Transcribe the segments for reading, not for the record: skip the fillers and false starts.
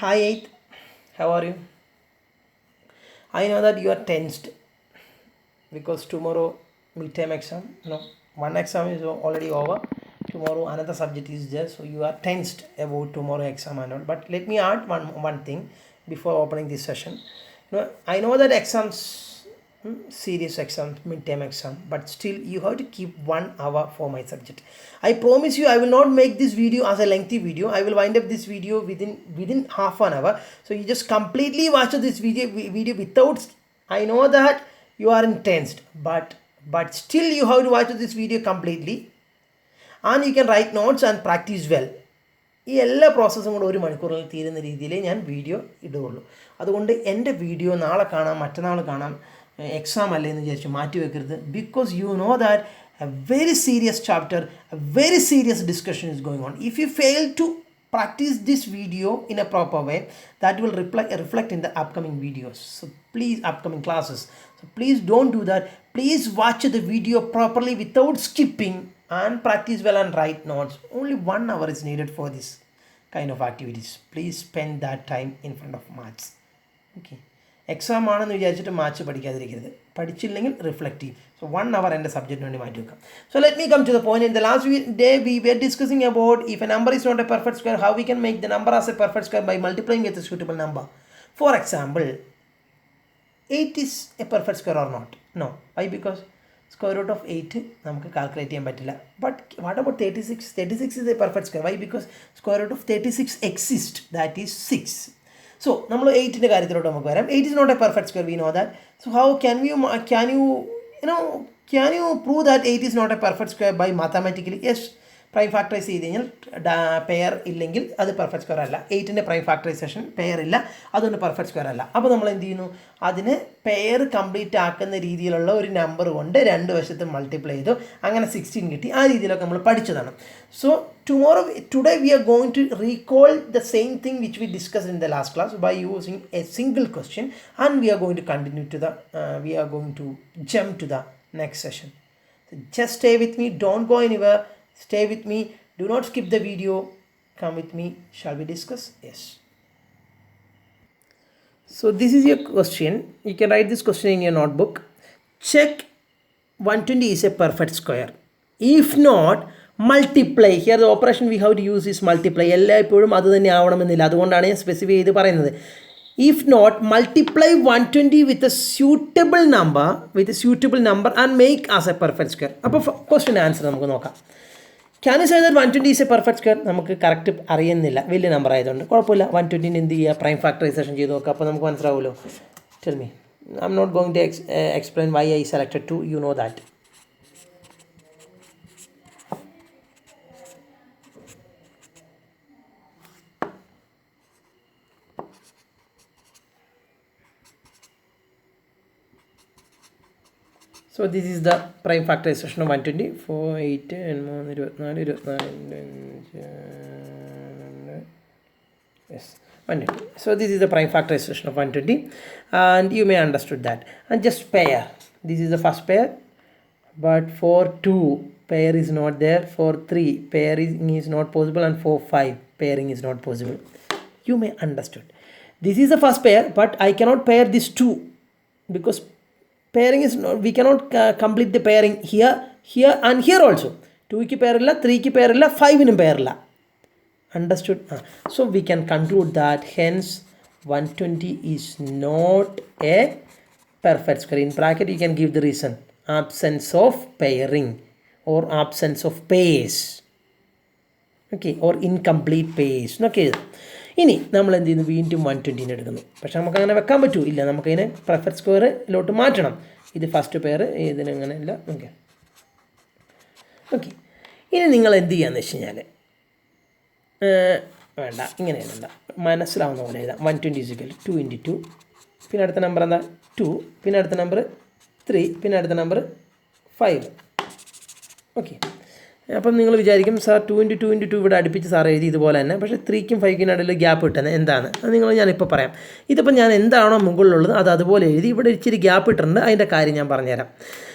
Hi 8th, how are you? I know that you are tensed because tomorrow midterm exam. No, one exam is already over. Tomorrow another subject is there, so you are tensed about tomorrow exam and all. But let me add one thing before opening this session. I know that exams, serious exams, midterm exam, but still you have to keep 1 hour for my subject. I promise you I will not make this video as a lengthy video. I will wind up this video within half an hour. So you just completely watch this video without. I know that you are tensed, but still you have to watch this video completely, and you can write notes and practice well. ഈ എല്ലാ പ്രോസസ്സും കൂടെ 1 മണിക്കൂറിൽ തീരുന്ന രീതിയിൽ ഞാൻ video ഇടുകയുള്ളൂ. അതുകൊണ്ട് എൻ്റെ video നാളെ കാണാം, മറ്റന്നാൾ കാണാം, എക്സാം അല്ലേ എന്ന് വിചാരിച്ച് മാറ്റി വെക്കരുത്. Because you know that a very serious chapter, a very serious discussion is going on. If you fail to practice this video in a proper way, that will reflect in the upcoming videos. So please, upcoming classes, so please don't do that. Please watch the video properly without skipping and practice well and write notes. Only 1 hour is needed for this kind of activities. Please spend that time in front of maths. Okay, exam ആണെന്ന് വിചാരിച്ചിട്ട് maths പഠിക്കാതിരിക്കരുത്. പഠിച്ചില്ലെങ്കിൽ reflect ചെയ്യും. So 1 hour എൻ്റെ സബ്ജക്റ്റിന് വേണ്ടി മാറ്റി വെക്കാം. So let me come to the point. In the last day we were discussing about if a number is not a perfect square, how we can make the number as a perfect square by multiplying with a suitable number. For example, 8 is a perfect square or not? No. Y? Because square root of 8 നമുക്ക് calculate ചെയ്യാൻ പറ്റില്ല. But what about 36? 36 is a perfect square. Why? Because square root of 36 exists, that is 6. So നമ്മൾ 8ൻ്റെ കാര്യത്തിലോട്ട് നമുക്ക് വരാം. 8 is not a perfect square, we know that. So how can you prove that 8 is not a perfect square by mathematically? Yes, prime factorise ചെയ്ത് കഴിഞ്ഞാൽ pair ഇല്ലെങ്കിൽ അത് perfect square അല്ല. 8ൻ്റെ prime factorisation pair ഇല്ല, അതുകൊണ്ട് പെർഫെക്റ്റ് സ്ക്വയർ അല്ല. അപ്പോൾ നമ്മൾ എന്ത് ചെയ്യുന്നു? അതിന് പെയർ കംപ്ലീറ്റ് ആക്കുന്ന രീതിയിലുള്ള ഒരു നമ്പർ കൊണ്ട് രണ്ട് വശത്തും മൾട്ടിപ്ലൈ ചെയ്തു, അങ്ങനെ 16 കിട്ടി. ആ രീതിയിലൊക്കെ നമ്മൾ പഠിച്ചതാണ്. So today we are going to recall the same thing which we discussed in the last class by using a single question, and we are going to continue to we are going to jump to the next session. So just stay with me, don't go anywhere. Stay with me, do not skip the video, come with me. Shall we discuss? Yes. So this is your question. You can write this question in your notebook. Check 120 is a perfect square. If not, multiply. Here the operation we have to use is multiply. എല്ലായ്പ്പോഴും അത് തന്നെ ആവണമെന്നില്ല, അതുകൊണ്ടാണ് ഞാൻ specify ചെയ്ത് പറയുന്നത്. If not, multiply 120 with a suitable number and make as a perfect square. അപ്പോൾ question answer നമുക്ക് നോക്കാം. Can you say that 120 is a perfect square? നമുക്ക് കറക്റ്റ് അറിയുന്നില്ല, വലിയ നമ്പർ ആയതുകൊണ്ട് കുഴപ്പമില്ല. 120 എന്ത് ചെയ്യുക? പ്രൈം ഫാക്ടറൈസേഷൻ ചെയ്ത് നോക്കുക, അപ്പോൾ നമുക്ക് മനസ്സിലാവുമല്ലോ. Tell me. I am not going to explain why I selected 2. You know that. So this is the prime factorization of 120. 4, 8, 24, 24, yes, 120. So this is the prime factorization of 120, and you may understood that. And just pair. This is the first pair, but for 2 pair is not there. For 3 pairing is not possible, and for 5 pairing is not possible. You may understood. This is the first pair, but I cannot pair these 2 because pairing is not, we cannot complete the pairing here and here also. 2ക്ക് pair ഇല്ല, 3ക്ക് pair ഇല്ല, 5നും pair ഇല്ല. Understood? So we can conclude that hence 120 is not a perfect square. In bracket you can give the reason: absence of pairing or absence of pairs, okay, or incomplete pairs. Okay. ഇനി നമ്മൾ എന്ത് ചെയ്യുന്നു? വീണ്ടും 120 എടുക്കുന്നു. പക്ഷെ നമുക്കങ്ങനെ വെക്കാൻ പറ്റില്ല, നമുക്കതിനെ പെർഫെക്റ്റ് സ്ക്വയറിലോട്ട് മാറ്റണം. ഇത് ഫസ്റ്റ് പെയർ, ഇതിനങ്ങനെ ഇല്ല. ഓക്കെ. ഇനി നിങ്ങൾ എന്ത് ചെയ്യാന്ന് വെച്ച് കഴിഞ്ഞാൽ, വേണ്ട, ഇങ്ങനെ വേണ്ട, മനസ്സിലാവുന്ന പോലെ എഴുതാം. 120 = 2 × 2, പിന്നെ അടുത്ത നമ്പർ എന്താ? 2, പിന്നെ അടുത്ത നമ്പർ 3, പിന്നെ അടുത്ത നമ്പർ 5. ഓക്കെ. അപ്പം നിങ്ങൾ വിചാരിക്കും, സാർ 2 × 2 × 2 ഇവിടെ അടുപ്പിച്ച് സാർ എഴുതി ഇതുപോലെ തന്നെ, പക്ഷേ 3ക്കും 5നും ഇടയിൽ ഗ്യാപ്പ് കിട്ടുന്നത് എന്താണ്? അത് ഞാനിപ്പോൾ പറയാം. ഇതിപ്പോൾ ഞാൻ എന്താണോ മുകളിലുള്ളത് അത് അതുപോലെ എഴുതി, ഇവിടെ ഇച്ചിരി ഗ്യാപ്പ് ഇട്ടിട്ടുണ്ട്, അതിൻ്റെ കാര്യം ഞാൻ പറഞ്ഞുതരാം.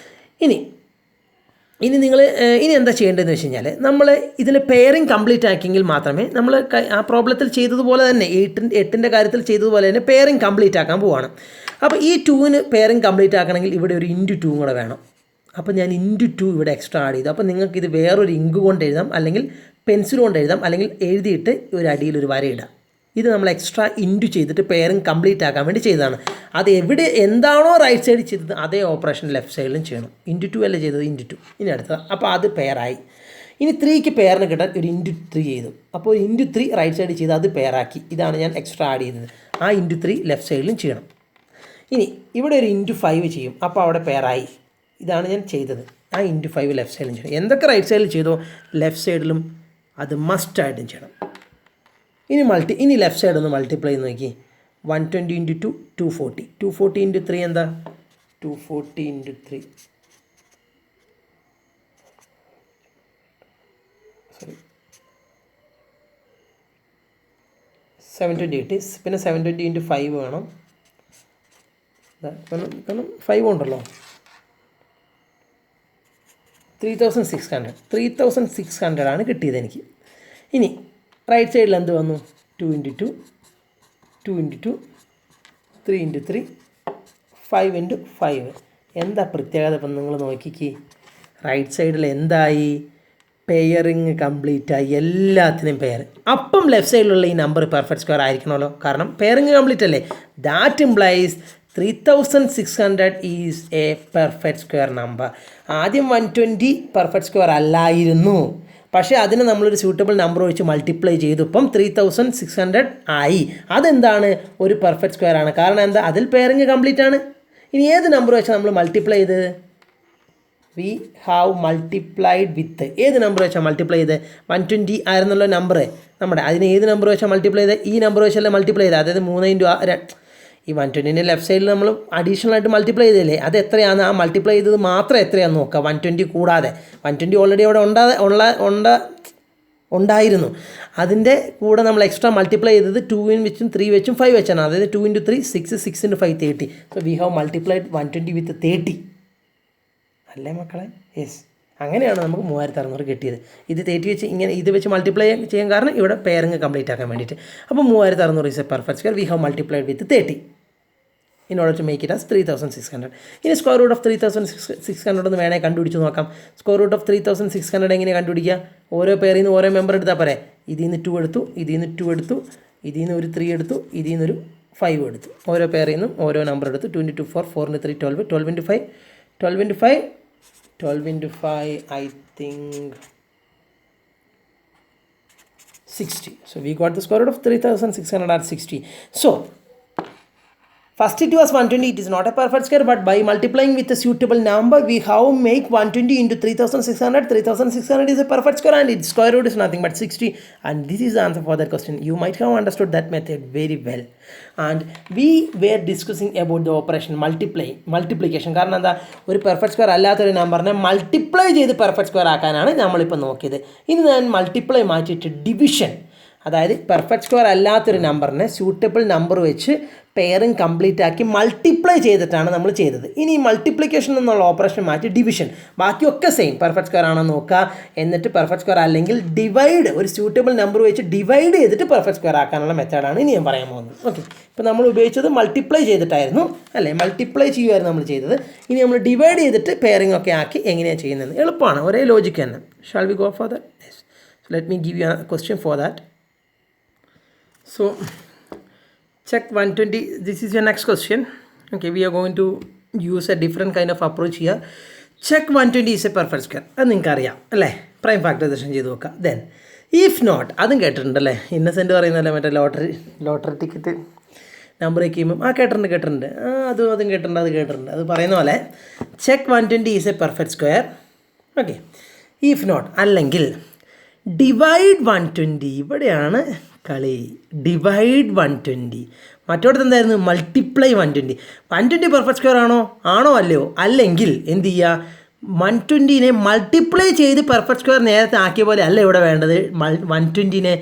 ഇനി ഇനി നിങ്ങൾ ഇനി എന്താ ചെയ്യേണ്ടതെന്ന് വെച്ച് കഴിഞ്ഞാൽ നമ്മൾ ഇതിൽ പെയറിങ് കംപ്ലീറ്റ് ആക്കിയെങ്കിൽ മാത്രമേ നമ്മൾ ആ പ്രോബ്ലത്തിൽ ചെയ്തതുപോലെ തന്നെ എട്ടിൻ്റെ കാര്യത്തിൽ ചെയ്തതുപോലെ തന്നെ പെയറിങ് കംപ്ലീറ്റ് ആക്കാൻ പോവാണ്. അപ്പോൾ ഈ 2ന് പെയറിങ് കംപ്ലീറ്റ് ആക്കണമെങ്കിൽ ഇവിടെ ഒരു *2 കൂടെ വേണം. അപ്പോൾ ഞാൻ *2 ഇവിടെ എക്സ്ട്രാ ആഡ് ചെയ്തു. അപ്പോൾ നിങ്ങൾക്ക് ഇത് വേറൊരു ഇങ്ക് കൊണ്ട് എഴുതാം, അല്ലെങ്കിൽ പെൻസിൽ കൊണ്ട് എഴുതാം, അല്ലെങ്കിൽ എഴുതിയിട്ട് ഒരു അടിയിൽ ഒരു വര ഇടാം. ഇത് നമ്മൾ എക്സ്ട്രാ ഇൻറ്റു ചെയ്തിട്ട് പെയറിങ് കംപ്ലീറ്റ് ആക്കാൻ വേണ്ടി ചെയ്തതാണ്. അത് എവിടെ എന്താണോ റൈറ്റ് സൈഡിൽ ചെയ്തത് അതേ ഓപ്പറേഷൻ ലെഫ്റ്റ് സൈഡിലും ചെയ്യണം. *2 അല്ലേ ചെയ്തത്, *2 ഇനി അടുത്തത്. അപ്പോൾ അത് പെയറായി. ഇനി 3ക്ക് പെയറിന് കിട്ടാൻ ഒരു *3 ചെയ്തു. അപ്പോൾ *3 റൈറ്റ് സൈഡിൽ ചെയ്ത് അത് പെയറാക്കി. ഇതാണ് ഞാൻ എക്സ്ട്രാ ആഡ് ചെയ്തത്. ആ *3 ലെഫ്റ്റ് സൈഡിലും ചെയ്യണം. ഇനി ഇവിടെ ഒരു *5 ചെയ്യും. അപ്പോൾ അവിടെ പെയറായി. ഇതാണ് ഞാൻ ചെയ്തത്. ആ *5 ലെഫ്റ്റ് സൈഡിലും ചെയ്യണം. എന്തൊക്കെ റൈറ്റ് സൈഡിൽ ചെയ്തോ ലെഫ്റ്റ് സൈഡിലും അത് മസ്റ്റായിട്ടും ചെയ്യണം. ഇനി ലെഫ്റ്റ് സൈഡ് ഒന്ന് മൾട്ടിപ്ലൈ ചെയ്ത് നോക്കി. 120 × 2 240. 240 × 3 എന്താ? 240 × 3 720 കിട്ടി. പിന്നെ 720 × 5 വേണം. കാരണം 5 ഉണ്ടല്ലോ. 3600 ആണ് കിട്ടിയത് എനിക്ക്. ഇനി റൈറ്റ് സൈഡിൽ എന്ത് വന്നു? 2 × 2 2 × 2 3 × 3 5 × 5. എന്താ പ്രത്യേകത? ഇപ്പം നിങ്ങൾ നോക്കിക്ക്, റൈറ്റ് സൈഡിൽ എന്തായി? പെയറിങ് കംപ്ലീറ്റ് ആയി. എല്ലാത്തിനും പെയർ. അപ്പം ലെഫ്റ്റ് സൈഡിലുള്ള ഈ നമ്പർ പെർഫെക്റ്റ് സ്ക്വയർ ആയിരിക്കണമല്ലോ, കാരണം പെയറിങ് കംപ്ലീറ്റ് അല്ലേ. That implies 3600 is a perfect square number. ആദ്യം 120 പെർഫെക്റ്റ് സ്ക്വയർ അല്ലായിരുന്നു, പക്ഷേ അതിന് നമ്മളൊരു സ്യൂട്ടബിൾ നമ്പർ വെച്ച് മൾട്ടിപ്ലൈ ചെയ്തു. ഇപ്പം 3600 ആയി. അതെന്താണ്? ഒരു പെർഫെക്റ്റ് സ്ക്വയർ ആണ്. കാരണം എന്താ? അതിൽ പെയറിങ് കംപ്ലീറ്റ് ആണ്. ഇനി ഏത് നമ്പർ വെച്ചാൽ നമ്മൾ മൾട്ടിപ്ലൈ ചെയ്തത്? വി ഹാവ് മൾട്ടിപ്ലൈഡ് വിത്ത് ഏത് നമ്പർ വെച്ചാൽ മൾട്ടിപ്ലൈ ചെയ്ത്? 120 ആയിരുന്നല്ലോ നമ്പർ നമ്മുടെ. അതിന് ഏത് നമ്പർ വെച്ചാൽ മൾട്ടിപ്ലൈ ചെയ്ത്? ഈ നമ്പർ വെച്ചല്ലേ മൾട്ടിപ്ലൈ ചെയ്ത്. അതായത് 3 × ഈ 120ൻ്റെ ലെഫ്റ്റ് സൈഡിൽ നമ്മൾ അഡീഷണൽ ആയിട്ട് മൾട്ടിപ്ലൈ ചെയ്തില്ലേ, അത് എത്രയാണ്? ആ മൾട്ടിപ്ലൈ ചെയ്തത് മാത്രം എത്രയാണെന്ന് നോക്കുക. 120 കൂടാതെ. 120 ഓൾറെഡി അവിടെ ഉണ്ടായിരുന്നു. അതിൻ്റെ കൂടെ നമ്മൾ എക്സ്ട്രാ മൾട്ടിപ്ലൈ ചെയ്തത് 2 വെച്ചും 3 വെച്ചും 5 വെച്ചാണ്. അതായത് 2 × 3 6 6 × 5 30. സോ വി ഹാവ് മൾട്ടിപ്ലൈഡ് 120 വിത്ത് 30. അല്ലേ മക്കളെ? യെസ്. അങ്ങനെയാണ് നമുക്ക് 3600 കിട്ടിയത്. ഇത് 30 വെച്ച് ഇങ്ങനെ ഇത് വെച്ച് മൾട്ടിപ്ലൈ ചെയ്യാൻ കാരണം ഇവിടെ പെയറിങ് കംപ്ലീറ്റ് ആക്കാൻ വേണ്ടിയിട്ട്. അപ്പോൾ 3600 is a perfect square. We have multiplied with 30 in order to make it as 3600. ഇനി സ്ക്വയർ റൂട്ട് ഓഫ് 3600 എന്ന് വേണേൽ കണ്ടുപിടിച്ച് നോക്കാം. സ്ക്വയർ റൂട്ട് ഓഫ് 3600 എങ്ങനെ കണ്ടുപിടിക്കുക? ഓരോ പേരിൽ നിന്ന് ഓരോ മെമ്പർ എടുത്താൽ പോരെ. ഇതിൽ നിന്ന് 2 എടുത്തു, ഇതിൽ നിന്ന് 2 എടുത്തു, ഇതിൽ നിന്ന് ഒരു 3 എടുത്തു, ഇതിൽ നിന്നൊരു 5 എടുത്തു. ഓരോ പേരിൽ നിന്നും ഓരോ നമ്പർ എടുത്തു. 2 × 2 4, 4 × 3 12, 12 × 5 12 × 5 I think 60. So we got the square root of 3600 at 60. So first it was 120. It is not a perfect square, but by multiplying with a suitable number we have make 120 into 3600. 3600 is a perfect square and its square root is nothing but 60. And this is the answer for that question. You might have understood that method very well. And we were discussing about the operation multiplication. കാരണം എന്താ? ഒരു perfect square അല്ലാത്തൊരു നമ്പറിനെ multiply ചെയ്ത് perfect square ആക്കാനാണ് നമ്മളിപ്പോൾ നോക്കിയത്. ഇനി ഞാൻ മൾട്ടിപ്ലൈ മാറ്റിയിട്ട് ഡിവിഷൻ, അതായത് പെർഫെക്റ്റ് സ്ക്വയർ അല്ലാത്തൊരു നമ്പറിനെ സ്യൂട്ടബിൾ നമ്പർ വെച്ച് പെയറിങ് കംപ്ലീറ്റ് ആക്കി മൾട്ടിപ്ലൈ ചെയ്തിട്ടാണ് നമ്മൾ ചെയ്തത്. ഇനി മൾട്ടിപ്ലിക്കേഷൻ എന്നുള്ള ഓപ്പറേഷൻ മാറ്റി ഡിവിഷൻ, ബാക്കിയൊക്കെ സെയിം. പെർഫെക്റ്റ് സ്ക്വയർ ആണോ നോക്കുക, എന്നിട്ട് പെർഫെക്റ്റ് സ്ക്വയർ അല്ലെങ്കിൽ ഡിവൈഡ്, ഒരു സ്യൂട്ടബിൾ നമ്പർ വെച്ച് ഡിവൈഡ് ചെയ്തിട്ട് പെർഫെക്റ്റ് സ്ക്വയർ ആക്കാനുള്ള മെത്തേഡാണ് ഇനി ഞാൻ പറയാൻ പോകുന്നത്. ഓക്കെ, ഇപ്പോൾ നമ്മൾ ഉപയോഗിച്ചത് മൾട്ടിപ്ലൈ ചെയ്തിട്ടായിരുന്നു അല്ലേ, മൾട്ടിപ്ലൈ ചെയ്യുമായിരുന്നു നമ്മൾ ചെയ്തത്. ഇനി നമ്മൾ ഡിവൈഡ് ചെയ്തിട്ട് പെയറിംഗ് ഒക്കെ ആക്കി എങ്ങനെയാണ് ചെയ്യുന്നത്? എളുപ്പമാണ്, ഒരേ ലോജിക്ക് തന്നെ. Shall we go for that? Yes. So let me give you A question for that. So check 120. This is your next question. Okay, we are going to use a different kind of approach here. Check 120 is a perfect square. അത് നിങ്ങൾക്ക് അറിയാം അല്ലേ, prime factorisation ചെയ്ത് നോക്കാം. Then if not, അതും കേട്ടിട്ടുണ്ടല്ലേ, innocent പറയുന്നല്ലേ, മറ്റേ lottery ticket number വയ്ക്കുമ്പം കേട്ടിട്ടുണ്ട് അതും കേട്ടിട്ടുണ്ട്. അത് പറയുന്ന പോലെ check 120 is a perfect square. Okay, if not, അല്ലെങ്കിൽ ഡിവൈഡ് 120. ഇവിടെയാണ് കളി. ഡിവൈഡ് 120. മറ്റോടത്ത് എന്തായിരുന്നു? മൾട്ടിപ്ലൈ 120. 120 പെർഫെക്റ്റ് സ്ക്വയർ ആണോ അല്ലയോ? അല്ലെങ്കിൽ എന്ത് ചെയ്യുക? 120നെ മൾട്ടിപ്ലൈ ചെയ്ത് പെർഫെക്റ്റ് സ്ക്വയർ നേരത്തെ ആക്കിയ പോലെ അല്ല ഇവിടെ വേണ്ടത്. 120നെ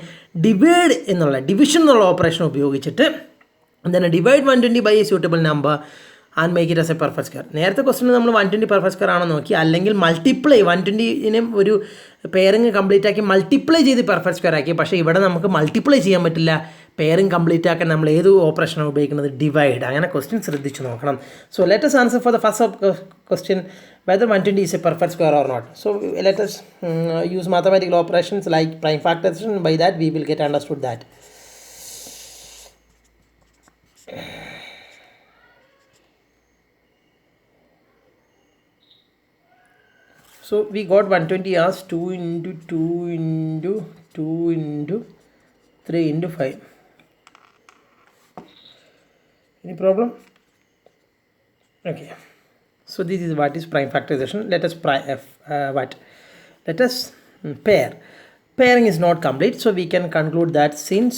ഡിവൈഡ് എന്നുള്ള ഡിവിഷൻ എന്നുള്ള ഓപ്പറേഷൻ ഉപയോഗിച്ചിട്ട് എന്താണ് divide 120 by a suitable number. and make it as a perfect square. നേരത്തെ ക്വസ്റ്റ്യൻ നമ്മൾ 120 പെർഫെക്റ്റ് സ്ക്വയർ ആണോ നോക്കി, അല്ലെങ്കിൽ മൾട്ടിപ്ലൈ 120നെ ഒരു പെയറിങ് കംപ്ലീറ്റ് ആക്കി മൾട്ടിപ്ലൈ ചെയ്ത് പെർഫെക്റ്റ് സ്ക്വയർ ആക്കി. പക്ഷേ ഇവിടെ നമുക്ക് മൾട്ടിപ്ലൈ ചെയ്യാൻ പറ്റില്ല. പെയറിങ് കംപ്ലീറ്റ് ആക്കാൻ നമ്മൾ ഏത് ഓപ്പറേഷനാണ് ഉപയോഗിക്കുന്നത്? ഡിവൈഡ്. അങ്ങനെ ക്വസ്റ്റ്യൻ ശ്രദ്ധിച്ച് നോക്കണം. So let us answer for the first question whether 120 is a perfect square or not. So let us use mathematical operations like prime factorization. By that we will get understood that. So we got 120 as 2 into 2 into 2 into 3 into 5. Any problem? Okay. So this is what is prime factorization. Let us Let us pair. Pairing is not complete, so we can conclude that since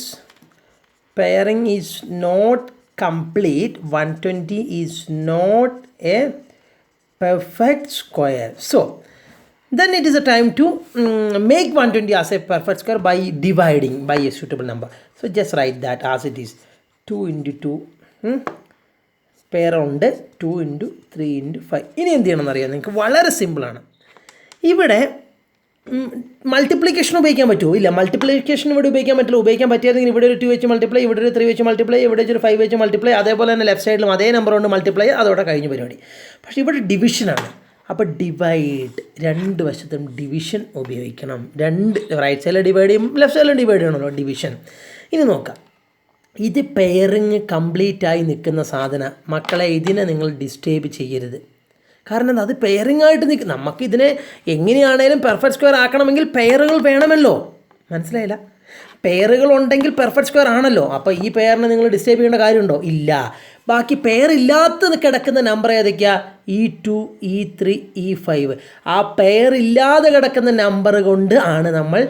pairing is not complete, 120 is not a perfect square. So then it is a time to make 120 as a perfect square by dividing by a suitable number. So just write that as it is. 2 into 2 pair ഉണ്ട്. 2 into 3 into 5. ഇനി എന്ത് ചെയ്യണമെന്ന് അറിയാം നിങ്ങൾക്ക്? വളരെ സിമ്പിളാണ്. ഇവിടെ multiplication ഉപയോഗിക്കാൻ പറ്റുമോ? ഇല്ല. മൾട്ടിപ്ലിക്കേഷൻ ഇവിടെ ഉപയോഗിക്കാൻ പറ്റില്ല. ഉപയോഗിക്കാൻ പറ്റിയാണെങ്കിൽ ഇവിടെ ഒരു 2 വെച്ച് മൾട്ടിപ്ലൈ, ഇവിടെ ഒരു 3 വെച്ച് മൾട്ടിപ്ലൈ, ഇവിടെ ഒരു 5 വെച്ച് മൾട്ടിപ്ലൈ, അതേപോലെ തന്നെ ലെഫ്റ്റ് സൈഡിലും അതേ നമ്പർ കൊണ്ട് മൾട്ടിപ്ലൈ, അതോടെ കഴിഞ്ഞ പരിപാടി. പക്ഷേ ഇവിടെ ഡിവിഷനാണ്. അപ്പോൾ ഡിവൈഡ്, രണ്ട് വശത്തും ഡിവിഷൻ ഉപയോഗിക്കണം. റൈറ്റ് സൈഡിൽ ഡിവൈഡ് ചെയ്യും, ലെഫ്റ്റ് സൈഡിൽ ഡിവൈഡ് ചെയ്യണമല്ലോ, ഡിവിഷൻ. ഇനി നോക്കാം. ഇത് പെയറിങ് കംപ്ലീറ്റ് ആയി നിൽക്കുന്ന സാധനം മക്കളെ, ഇതിനെ നിങ്ങൾ ഡിസ്റ്റേബ് ചെയ്യരുത്. കാരണം അത് പെയറിങ് ആയിട്ട് നിൽക്കും. നമുക്കിതിനെ എങ്ങനെയാണേലും പെർഫെക്റ്റ് സ്ക്വയർ ആക്കണമെങ്കിൽ പെയറുകൾ വേണമല്ലോ. മനസ്സിലായില്ല? പെയറുകൾ ഉണ്ടെങ്കിൽ പെർഫെക്റ്റ് സ്ക്വയർ ആണല്ലോ. അപ്പോൾ ഈ പെയറിനെ നിങ്ങൾ ഡിസ്റ്റേബ് ചെയ്യേണ്ട കാര്യമുണ്ടോ? ഇല്ല. ബാക്കി പെയർ ഇല്ലാത്ത കിടക്കുന്ന നമ്പർ ഏതൊക്കെയാണ്? E2, E3, E5. ആ പെയർ ഇല്ലാതെ കിടക്കുന്ന നമ്പർ കൊണ്ട് ആണ് നമ്മൾ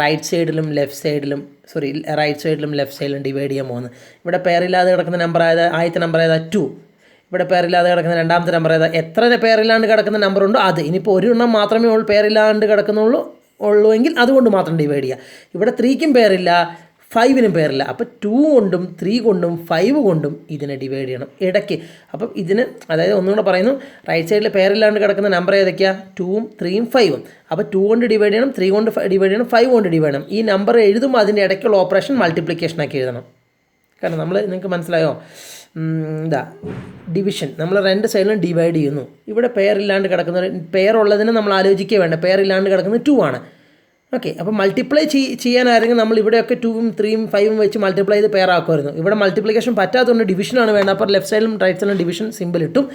റൈറ്റ് സൈഡിലും ലെഫ്റ്റ് സൈഡിലും ഡിവൈഡ് ചെയ്യാൻ പോകുന്നത്. ഇവിടെ പെയർ ഇല്ലാതെ കിടക്കുന്ന നമ്പർ ആദ്യത്തെ നമ്പർ ഏതാ? 2. ഇവിടെ പേരില്ലാതെ കിടക്കുന്ന രണ്ടാമത്തെ നമ്പർ ഏതാ? എത്ര പേരില്ലാണ്ട് കിടക്കുന്ന നമ്പർ ഉണ്ടോ അത്. ഇനിയിപ്പോൾ ഒരു എണ്ണം മാത്രമേ പേരില്ലാണ്ട് ഉള്ളൂ എങ്കിൽ അതുകൊണ്ട് മാത്രം ഡിവൈഡ് ചെയ്യുക. ഇവിടെ 3ക്കും പേരില്ല, 5നും പേരില്ല. അപ്പോൾ 2 കൊണ്ടും 3 കൊണ്ടും 5 കൊണ്ടും ഇതിനെ ഡിവൈഡ് ചെയ്യണം ഇടയ്ക്ക്. അപ്പം ഇതിന്, അതായത് ഒന്നുകൂടെ പറയുന്നു, റൈറ്റ് സൈഡിൽ പേരില്ലാണ്ട് കിടക്കുന്ന നമ്പർ ഏതൊക്കെയാണ്? 2ഉം 3ഉം 5ഉം. അപ്പോൾ 2 കൊണ്ട് ഡിവൈഡ് ചെയ്യണം, 3 കൊണ്ട് ഡിവൈഡ് ചെയ്യണം, 5 കൊണ്ട് ഡിവൈഡ് ചെയ്യണം. ഈ നമ്പർ എഴുതുമ്പോൾ അതിൻ്റെ ഇടയ്ക്കുള്ള ഓപ്പറേഷൻ മൾട്ടിപ്ലിക്കേഷനാക്കി എഴുതണം. കാരണം നിങ്ങൾക്ക് മനസ്സിലായോ? ഡിവിഷൻ നമ്മൾ രണ്ട് സൈഡിലും ഡിവൈഡ് ചെയ്യുന്നു. ഇവിടെ പെയറില്ലാണ്ട് കിടക്കുന്ന, പെയറുള്ളതിന് നമ്മൾ ആലോചിക്കുക വേണ്ട, പെയറില്ലാണ്ട് കിടക്കുന്നത് 2 ആണ്. ഓക്കെ. അപ്പോൾ മൾട്ടിപ്ലൈ ചെയ്യാനായിരുന്നെങ്കിൽ നമ്മൾ ഇവിടെയൊക്കെ 2ഉം 3ഉം 5ഉം വെച്ച് മൾട്ടിപ്ലൈ ചെയ്ത് പെയർ ആക്കുമായിരുന്നു. ഇവിടെ മൾട്ടിപ്ലിക്കേഷൻ പറ്റാത്തതുകൊണ്ട് ഡിവിഷനാണ് വേണ്ടത്. അപ്പോൾ ലെഫ്റ്റ് സൈഡിലും റൈറ്റ് സൈഡിലും ഡിവിഷൻ സിമ്പിൾ ഇട്ടും.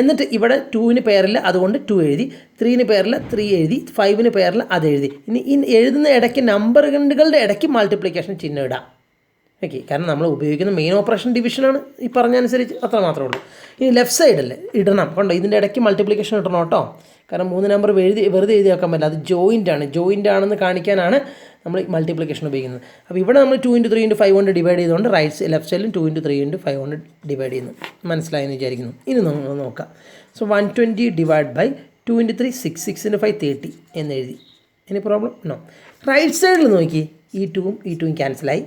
എന്നിട്ട് ഇവിടെ 2ന് പെയറില്ല, അതുകൊണ്ട് 2 എഴുതി. 3ന് പെയറില്ല, 3 എഴുതി. 5ന് പെയറില്ല, അത് എഴുതി. ഇനി എഴുതുന്ന ഇടയ്ക്ക് നമ്പറുകളുടെ ഇടയ്ക്ക് മൾട്ടിപ്ലിക്കേഷൻ ചിഹ്നം ഇടാം. ഓക്കെ. കാരണം നമ്മൾ ഉപയോഗിക്കുന്ന മെയിൻ ഓപ്പറേഷൻ ഡിവിഷനാണ്, ഈ പറഞ്ഞനുസരിച്ച് അത്ര മാത്രമേ ഉള്ളൂ. ഇനി ലെഫ്റ്റ് സൈഡല്ലേ ഇടണം, കണ്ടോ? ഇതിൻ്റെ ഇടയ്ക്ക് മൾട്ടിപ്ലിക്കേഷൻ ഇടണം കേട്ടോ. കാരണം 3 നമ്പർ വെറുതെ എഴുതി വെക്കാൻ പറ്റില്ല, അത് ജോയിൻ്റ് ആണെന്ന് കാണിക്കാനാണ് നമ്മൾ മൾട്ടിപ്ലിക്കേഷൻ ഉപയോഗിക്കുന്നത്. അപ്പോൾ ഇവിടെ നമ്മൾ 2 into 3 into 5 കൊണ്ട് ഡിവൈഡ് ചെയ്തുകൊണ്ട് ലെഫ്റ്റ് സൈഡിലും 2 into 3 into 5 കൊണ്ട് ഡിവൈഡ് ചെയ്യുന്നു. മനസ്സിലായെന്ന് വിചാരിക്കുന്നു. ഇനി നമ്മൾ നോക്കാം. So 120 divide by 2 into 3 6, 6 into 5 30 എന്ന് എഴുതി. ഇനി പ്രോബ്ലം നോ. റൈറ്റ് സൈഡിൽ നോക്കി, ഈ 2ഉം ക്യാൻസലായി,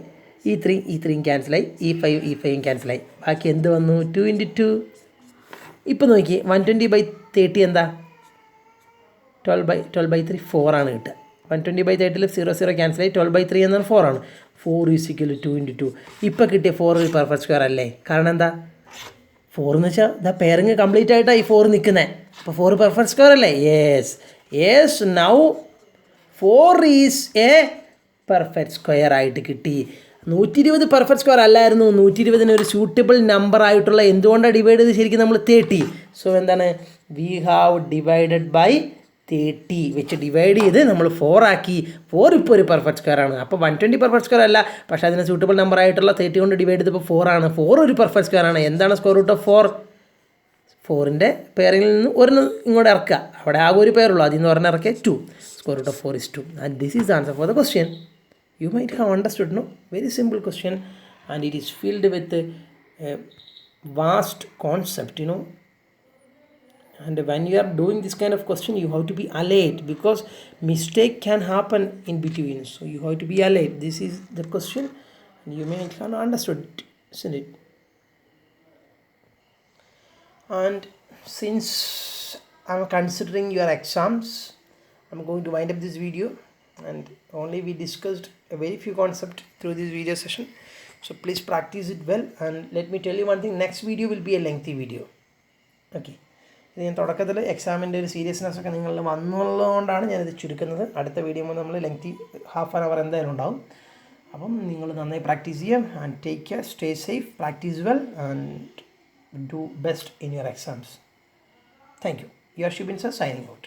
E3യും ക്യാൻസലായി, E5യും ക്യാൻസലായി. ബാക്കി എന്ത് വന്നു? 2 into 2. ഇപ്പോൾ നോക്കി 120/30 എന്താ? 12/3 4 ആണ് കിട്ടുക. 120/30 0 ക്യാൻസലായി, 12/3 എന്നാൽ 4 ആണ്. 4 = 2 into 2. ഇപ്പോൾ കിട്ടിയ 4 ഒരു പെർഫെക്റ്റ് സ്ക്വയർ അല്ലേ? കാരണം എന്താ? 4 എന്ന് വെച്ചാൽ പെയറിങ് കംപ്ലീറ്റ് ആയിട്ടാണ് ഈ 4 നിൽക്കുന്നത്. അപ്പോൾ 4 പെർഫെക്റ്റ് സ്ക്വയർ അല്ലേ? Yes. Now 4 is a perfect square ആയിട്ട് കിട്ടി. 120 പെർഫെക്റ്റ് സ്ക്വയർ അല്ലായിരുന്നു. 120ന് ഒരു സ്യൂട്ടബിൾ നമ്പർ ആയിട്ടുള്ള എന്തുകൊണ്ടാണ് ഡിവൈഡ് ചെയ്ത് ശരിക്കും നമ്മൾ 30. സോ എന്താണ്? വി ഹാവ് ഡിവൈഡഡ് ബൈ 30 വെച്ച് ഡിവൈഡ് ചെയ്ത് നമ്മൾ 4 ആക്കി. 4 ഇപ്പോൾ ഒരു പെർഫെക്റ്റ് സ്ക്വയർ ആണ്. അപ്പോൾ 120 പെർഫെക്റ്റ് സ്ക്വയർ അല്ല, പക്ഷേ അതിന് സ്യൂട്ടബിൾ നമ്പർ ആയിട്ടുള്ള 30 കൊണ്ട് ഡിവൈഡ് ചെയ്തപ്പോൾ 4 ആണ്. 4 ഒരു പെർഫെക്റ്റ് സ്ക്വയർ ആണ്. എന്താണ് സ്ക്വയർ റൂട്ട് ഓഫ് 4? 4ൻ്റെ പെയറിൽ നിന്ന് ഒരെണ്ണം ഇങ്ങോട്ട് ഇറക്കുക. അവിടെ ആകെ ഒരു പെയറുള്ളൂ, അതിൽ നിന്ന് ഒരെണ്ണം ഇറക്കിയ 2. Square root of 4 is 2. And this is the answer for the question. You might have understood, no? Very simple question, and it is filled with a vast concept, you know. And when you are doing this kind of question, you have to be alert, because mistake can happen in between. So you have to be alert. This is the question, and you may have understood it, isn't it? And since I'm considering your exams, I'm going to wind up this video, and only we discussed a very few concepts through this video session. So please practice it well, and let me tell you one thing, next video will be a lengthy video. Okay, ഇത് ഞാൻ തുടക്കത്തിൽ എക്സാമിൻ്റെ ഒരു seriousness ഒക്കെ നിങ്ങൾ വന്നുള്ളതുകൊണ്ടാണ് ഞാനിത് ചുരുക്കുന്നത്. അടുത്ത video നമ്മൾ ലെങ്തി ഹാഫ് ആൻ അവർ എന്തായാലും ഉണ്ടാവും. അപ്പം നിങ്ങൾ നന്നായി പ്രാക്ടീസ് ചെയ്യാം. And take care, stay safe, practice well and do best in your exams. Thank you. Your Shubin sir signing out.